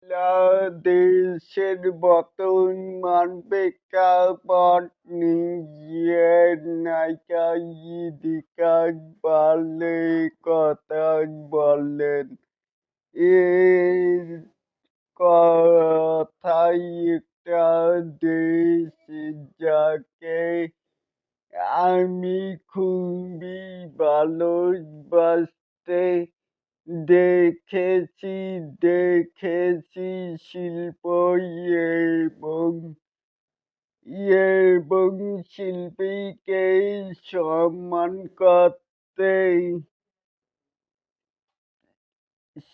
বাংলাদেশের বর্তমান প্রেক্ষাপট নিজের নায়িকা ইদিকা পালের কথা বললেন। এর কথায় একটা দেশ যাকে আমি খুবই ভালোবাসতে দেখেছি দেখেছি শিল্প এবং এবং শিল্পীকে সম্মান করতে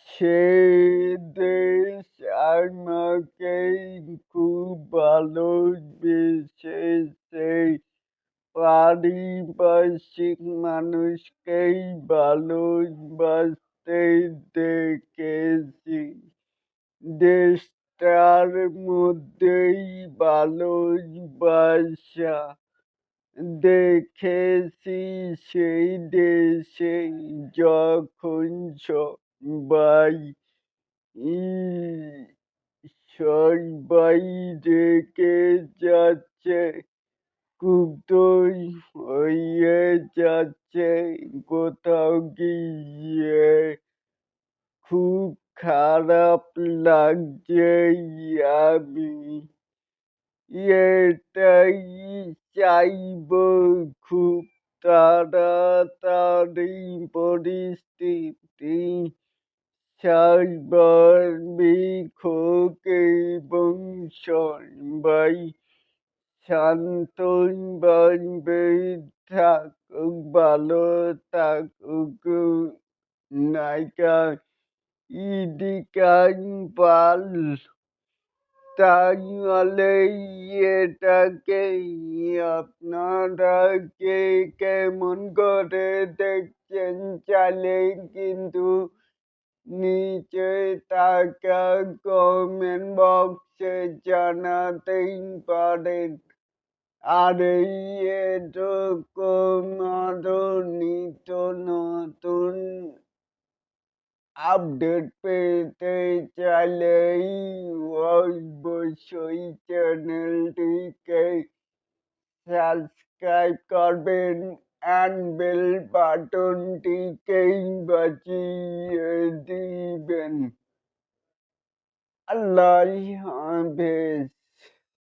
সে দেশ আমাকে খুব ভালোবেসেছে। পারিপার্শ্বিক মানুষকেই ভালোবাসতে দেখেছি। দেশটার মধ্যেই ভালোবাসা দেখেছি। সেই দেশে যখন সবাই ই সবাই রেগে যাচ্ছে, ক্ষুব্ধ হয়ে যাচ্ছে, কোথাও গিয়ে খুব খারাপ লাগছে। আমি এটাই চাইবো খুব তাড়াতাড়ি পরিস্থিতি স্বাভাবিক হোক এবং সবাই শান্তভাবে থাকুক, ভালো থাকুক। নায়িকা ইদিকা পাল তাহলে এটাকে আপনারা কে কেমন করে দেখছেন চাইলে কিন্তু নিচে থাকা কমেন্ট বক্সে জানাতেই পারেন। আর এই এরকম আরো নিত্য নতুন আপডেট পেতে চাইলে অবশ্যই চ্যানেলটিকে সাবস্ক্রাইব করবেন অ্যান্ড বেল বাটনটিকে বাজিয়ে দিবেন। আল্লাহ হাফেজ।